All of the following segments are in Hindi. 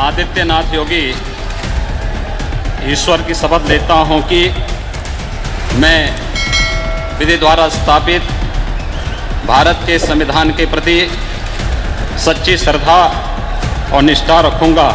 आदित्यनाथ योगी ईश्वर की शपथ लेता हूं कि मैं विधि द्वारा स्थापित भारत के संविधान के प्रति सच्ची श्रद्धा और निष्ठा रखूंगा।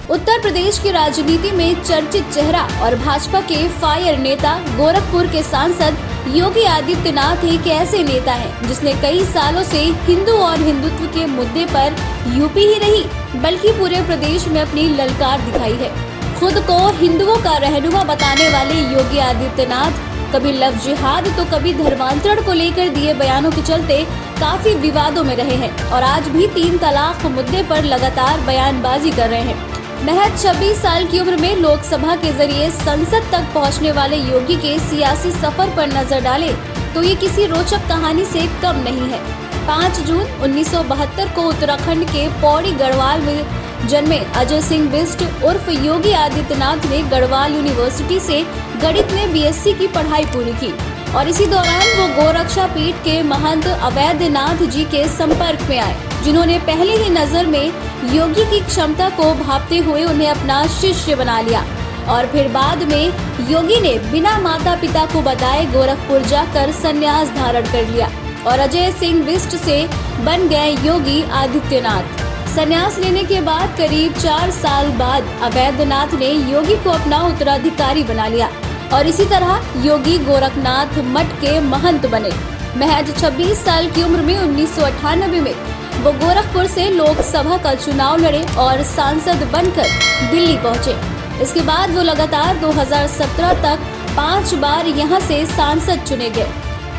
उत्तर प्रदेश की राजनीति में चर्चित चेहरा और भाजपा के फायर नेता गोरखपुर के सांसद योगी आदित्यनाथ एक ऐसे नेता हैं जिसने कई सालों से हिंदू और हिंदुत्व के मुद्दे पर यूपी ही नहीं बल्कि पूरे प्रदेश में अपनी ललकार दिखाई है। खुद को हिंदुओं का रहनुमा बताने वाले योगी आदित्यनाथ कभी लव जिहाद तो कभी धर्मांतरण को लेकर दिए बयानों के चलते काफी विवादों में रहे हैं और आज भी 3 तलाक मुद्दे पर लगातार बयानबाजी कर रहे हैं। महज 26 साल की उम्र में लोकसभा के जरिए संसद तक पहुंचने वाले योगी के सियासी सफर पर नजर डाले तो ये किसी रोचक कहानी से कम नहीं है। 5 जून 1972 को उत्तराखंड के पौड़ी गढ़वाल में जन्मे अजय सिंह बिष्ट उर्फ योगी आदित्यनाथ ने गढ़वाल यूनिवर्सिटी से गणित में बीएससी की पढ़ाई पूरी की और इसी दौरान वो गोरक्षा पीठ के महंत अवैधनाथ जी के संपर्क में आए, जिन्होंने पहले ही नजर में योगी की क्षमता को भांपते हुए उन्हें अपना शिष्य बना लिया और फिर बाद में योगी ने बिना माता पिता को बताए गोरखपुर जाकर संन्यास धारण कर लिया और अजय सिंह बिष्ट से बन गए योगी आदित्यनाथ। संन्यास लेने के बाद करीब 4 साल बाद अवैधनाथ ने योगी को अपना उत्तराधिकारी बना लिया और इसी तरह योगी गोरखनाथ मठ के महंत बने। महज 26 साल की उम्र में 1998 में वो गोरखपुर से लोकसभा का चुनाव लड़े और सांसद बनकर दिल्ली पहुंचे। इसके बाद वो लगातार 2017 तक 5 बार यहां से सांसद चुने गए।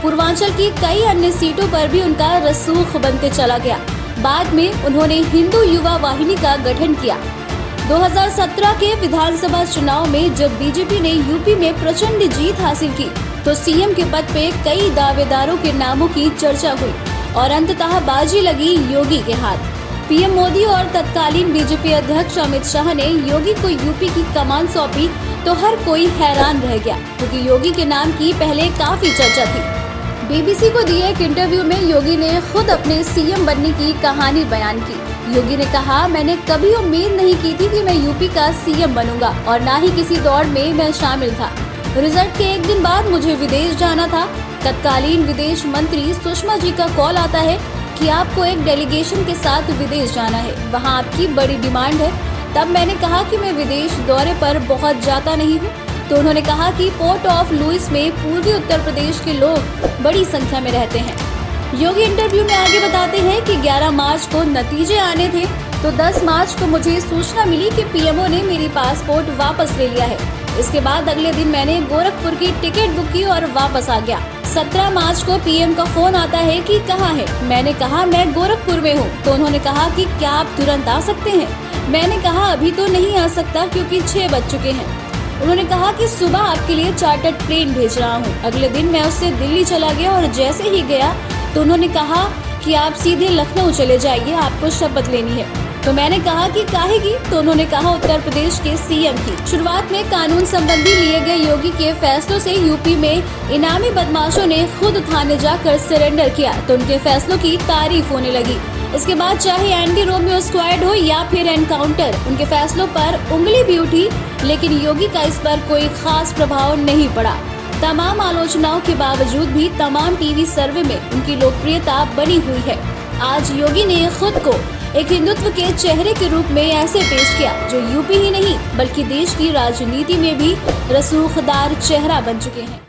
पूर्वांचल की कई अन्य सीटों पर भी उनका रसूख बनते चला गया। बाद में उन्होंने हिंदू युवा वाहिनी का गठन किया। 2017 के विधानसभा चुनाव में जब बीजेपी ने यूपी में प्रचंड जीत हासिल की तो सीएम के पद पे कई दावेदारों के नामों की चर्चा हुई और अंततः बाजी लगी योगी के हाथ। पीएम मोदी और तत्कालीन बीजेपी अध्यक्ष अमित शाह ने योगी को यूपी की कमान सौंपी तो हर कोई हैरान रह गया क्योंकि योगी के नाम की पहले काफी चर्चा थी। बीबीसी को दिए एक इंटरव्यू में योगी ने खुद अपने सीएम बनने की कहानी बयान की। योगी ने कहा, मैंने कभी उम्मीद नहीं की थी कि मैं यूपी का सीएम बनूंगा और ना ही किसी दौड़ में मैं शामिल था। रिजल्ट के एक दिन बाद मुझे विदेश जाना था। तत्कालीन विदेश मंत्री सुषमा जी का कॉल आता है कि आपको एक डेलीगेशन के साथ विदेश जाना है, वहाँ आपकी बड़ी डिमांड है। तब मैंने कहा कि मैं विदेश दौरे पर बहुत जाता नहीं हूँ। तो उन्होंने कहा कि पोर्ट ऑफ लुइस में पूर्वी उत्तर प्रदेश के लोग बड़ी संख्या में रहते हैं। योगी इंटरव्यू में आगे बताते हैं कि 11 मार्च को नतीजे आने थे तो 10 मार्च को मुझे सूचना मिली कि पीएमओ ने मेरी पासपोर्ट वापस ले लिया है। इसके बाद अगले दिन मैंने गोरखपुर की टिकट बुक की और वापस आ गया। 17 मार्च को पीएम का फोन आता है कि कहाँ है। मैंने कहा मैं गोरखपुर में हूँ। तो उन्होंने कहा कि क्या आप तुरंत आ सकते हैं। मैंने कहा अभी तो नहीं आ सकता क्योंकि 6 बज चुके हैं। उन्होंने कहा कि सुबह आपके लिए चार्टर्ड प्लेन भेज रहा हूँ। अगले दिन मैं उससे दिल्ली चला गया और जैसे ही गया तो उन्होंने कहा कि आप सीधे लखनऊ चले जाइए, आपको शपथ लेनी है। तो मैंने कहा कि काहे की? तो उन्होंने कहा उत्तर प्रदेश के सीएम की। शुरुआत में कानून संबंधी लिए गए योगी के फैसलों से यूपी में इनामी बदमाशों ने खुद थाने जाकर सरेंडर किया तो उनके फैसलों की तारीफ होने लगी। इसके बाद चाहे एंटी रोमियो स्क्वाड हो या फिर एनकाउंटर, उनके फैसलों पर उंगली भी उठी लेकिन योगी का इस पर कोई खास प्रभाव नहीं पड़ा। तमाम आलोचनाओं के बावजूद भी तमाम टीवी सर्वे में उनकी लोकप्रियता बनी हुई है। आज योगी ने खुद को एक हिंदुत्व के चेहरे के रूप में ऐसे पेश किया जो यूपी ही नहीं बल्कि देश की राजनीति में भी रसूखदार चेहरा बन चुके हैं।